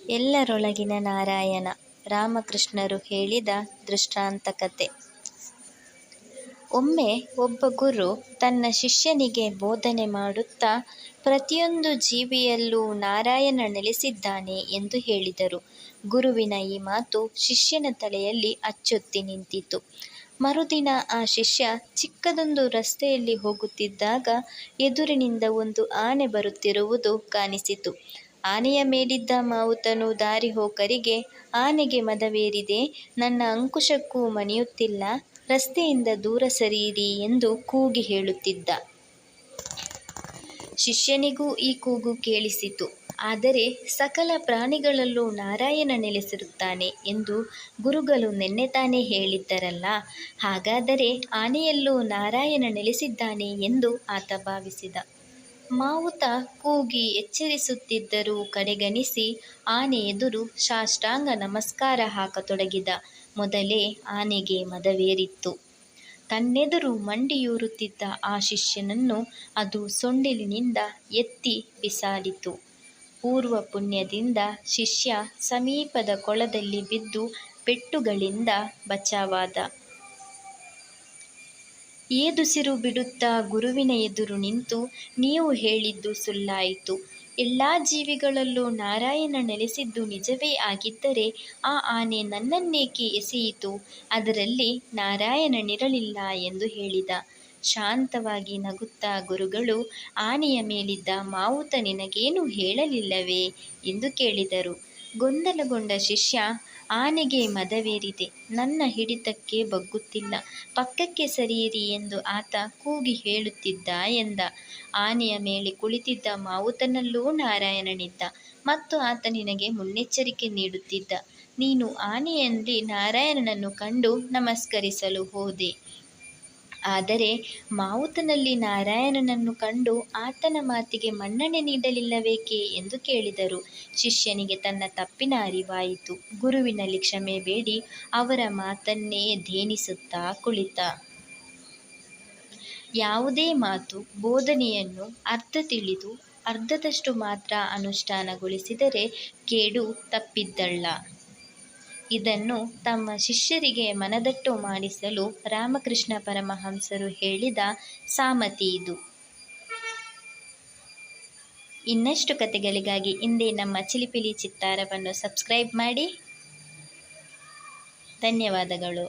ಎಲ್ಲರೊಳಗಿನ ನಾರಾಯಣ. ರಾಮಕೃಷ್ಣರು ಹೇಳಿದ ದೃಷ್ಟಾಂತ ಕಥೆ. ಒಮ್ಮೆ ಒಬ್ಬ ಗುರು ತನ್ನ ಶಿಷ್ಯನಿಗೆ ಬೋಧನೆ ಮಾಡುತ್ತಾ, ಪ್ರತಿಯೊಂದು ಜೀವಿಯಲ್ಲೂ ನಾರಾಯಣ ನೆಲೆಸಿದ್ದಾನೆ ಎಂದು ಹೇಳಿದರು. ಗುರುವಿನ ಈ ಮಾತು ಶಿಷ್ಯನ ತಲೆಯಲ್ಲಿ ಅಚ್ಚೊತ್ತಿ ನಿಂತಿತು. ಮರುದಿನ ಆ ಶಿಷ್ಯ ಚಿಕ್ಕದೊಂದು ರಸ್ತೆಯಲ್ಲಿ ಹೋಗುತ್ತಿದ್ದಾಗ ಎದುರಿನಿಂದ ಒಂದು ಆನೆ ಬರುತ್ತಿರುವುದು ಕಾಣಿಸಿತು. ಆನೆಯ ಮೇಲಿದ್ದ ಮಾವುತನು ದಾರಿಹೋಕರಿಗೆ, ಆನೆಗೆ ಮದವೇರಿದೆ, ನನ್ನ ಅಂಕುಶಕ್ಕೂ ಮಣಿಯುತ್ತಿಲ್ಲ, ರಸ್ತೆಯಿಂದ ದೂರ ಸರಿಯಿರಿ ಎಂದು ಕೂಗಿ ಹೇಳುತ್ತಿದ್ದ. ಶಿಷ್ಯನಿಗೂ ಈ ಕೂಗು ಕೇಳಿಸಿತು. ಆದರೆ ಸಕಲ ಪ್ರಾಣಿಗಳಲ್ಲೂ ನಾರಾಯಣ ನೆಲೆಸಿರುತ್ತಾನೆ ಎಂದು ಗುರುಗಳು ನೆನ್ನೆ ತಾನೇ ಹೇಳಿದ್ದರಲ್ಲ, ಹಾಗಾದರೆ ಆನೆಯಲ್ಲೂ ನಾರಾಯಣ ನೆಲೆಸಿದ್ದಾನೆ ಎಂದು ಆತ ಭಾವಿಸಿದ. ಮಾವುತ ಕೂಗಿ ಎಚ್ಚರಿಸುತ್ತಿದ್ದರೂ ಕಡೆಗಣಿಸಿ ಆನೆ ಎದುರು ಸಾಷ್ಟಾಂಗ ನಮಸ್ಕಾರ ಹಾಕತೊಡಗಿದ. ಮೊದಲೇ ಆನೆಗೆ ಮದವೇರಿತ್ತು. ತನ್ನೆದುರು ಮಂಡಿಯೂರುತ್ತಿದ್ದ ಆ ಶಿಷ್ಯನನ್ನು ಅದು ಸೊಂಡಿಲಿನಿಂದ ಎತ್ತಿ ಬಿಸಾಡಿತು. ಪೂರ್ವ ಪುಣ್ಯದಿಂದ ಶಿಷ್ಯ ಸಮೀಪದ ಕೊಳದಲ್ಲಿ ಬಿದ್ದು ಪೆಟ್ಟುಗಳಿಂದ ಬಚಾವಾದ. ಏದುಸಿರು ಬಿಡುತ್ತಾ ಗುರುವಿನ ಎದುರು ನಿಂತು, ನೀವು ಹೇಳಿದ್ದು ಸುಳ್ಳಾಯಿತು. ಎಲ್ಲ ಜೀವಿಗಳಲ್ಲೂ ನಾರಾಯಣ ನೆಲೆಸಿದ್ದು ನಿಜವೇ ಆಗಿದ್ದರೆ ಆ ಆನೆ ನನ್ನನ್ನೇಕೆ ಎಸೆಯಿತು? ಅದರಲ್ಲಿ ನಾರಾಯಣನಿರಲಿಲ್ಲ ಎಂದು ಹೇಳಿದ. ಶಾಂತವಾಗಿ ನಗುತ್ತಾ ಗುರುಗಳು, ಆನೆಯ ಮೇಲಿದ್ದ ಮಾವುತ ನಿನಗೇನೂ ಹೇಳಲಿಲ್ಲವೇ ಎಂದು ಕೇಳಿದರು. ಗೊಂದಲಗೊಂಡ ಶಿಷ್ಯ, ಆನೆಗೆ ಮದವೇರಿದೆ, ನನ್ನ ಹಿಡಿತಕ್ಕೆ ಬಗ್ಗುತ್ತಿಲ್ಲ, ಪಕ್ಕಕ್ಕೆ ಸರಿಯಿರಿ ಎಂದು ಆತ ಕೂಗಿ ಹೇಳುತ್ತಿದ್ದ ಎಂದ. ಆನೆಯ ಮೇಲೆ ಕುಳಿತಿದ್ದ ಮಾವುತನಲ್ಲೂ ನಾರಾಯಣನಿದ್ದ ಮತ್ತು ಆತ ನಿನಗೆ ಮುನ್ನೆಚ್ಚರಿಕೆ ನೀಡುತ್ತಿದ್ದ. ನೀನು ಆನೆಯಲ್ಲಿ ನಾರಾಯಣನನ್ನು ಕಂಡು ನಮಸ್ಕರಿಸಲು ಹೋದೆ, ಆದರೆ ಮಾವುತನಲ್ಲಿ ನಾರಾಯಣನನ್ನು ಕಂಡು ಆತನ ಮಾತಿಗೆ ಮನ್ನಣೆ ನೀಡಲಿಲ್ಲವೇಕೆ ಎಂದು ಕೇಳಿದರು. ಶಿಷ್ಯನಿಗೆ ತನ್ನ ತಪ್ಪಿನ ಅರಿವಾಯಿತು. ಗುರುವಿನಲ್ಲಿ ಕ್ಷಮೆ ಬೇಡಿ ಅವರ ಮಾತನ್ನೇ ಧ್ಯಾನಿಸುತ್ತಾ ಕುಳಿತ. ಯಾವುದೇ ಮಾತು, ಬೋಧನೆಯನ್ನು ಅರ್ಧ ತಿಳಿದು ಅರ್ಧದಷ್ಟು ಮಾತ್ರ ಅನುಷ್ಠಾನಗೊಳಿಸಿದರೆ ಕೇಡು ತಪ್ಪಿದ್ದಲ್ಲ. ಇದನ್ನು ತಮ್ಮ ಶಿಷ್ಯರಿಗೆ ಮನದಟ್ಟು ಮಾಡಿಸಲು ರಾಮಕೃಷ್ಣ ಪರಮಹಂಸರು ಹೇಳಿದ ಸಾಮತಿ ಇದು. ಇನ್ನಷ್ಟು ಕಥೆಗಳಿಗಾಗಿ ಹಿಂದೆ ನಮ್ಮ ಚಿಲಿಪಿಲಿ ಚಿತ್ತಾರವನ್ನು ಸಬ್ಸ್ಕ್ರೈಬ್ ಮಾಡಿ. ಧನ್ಯವಾದಗಳು.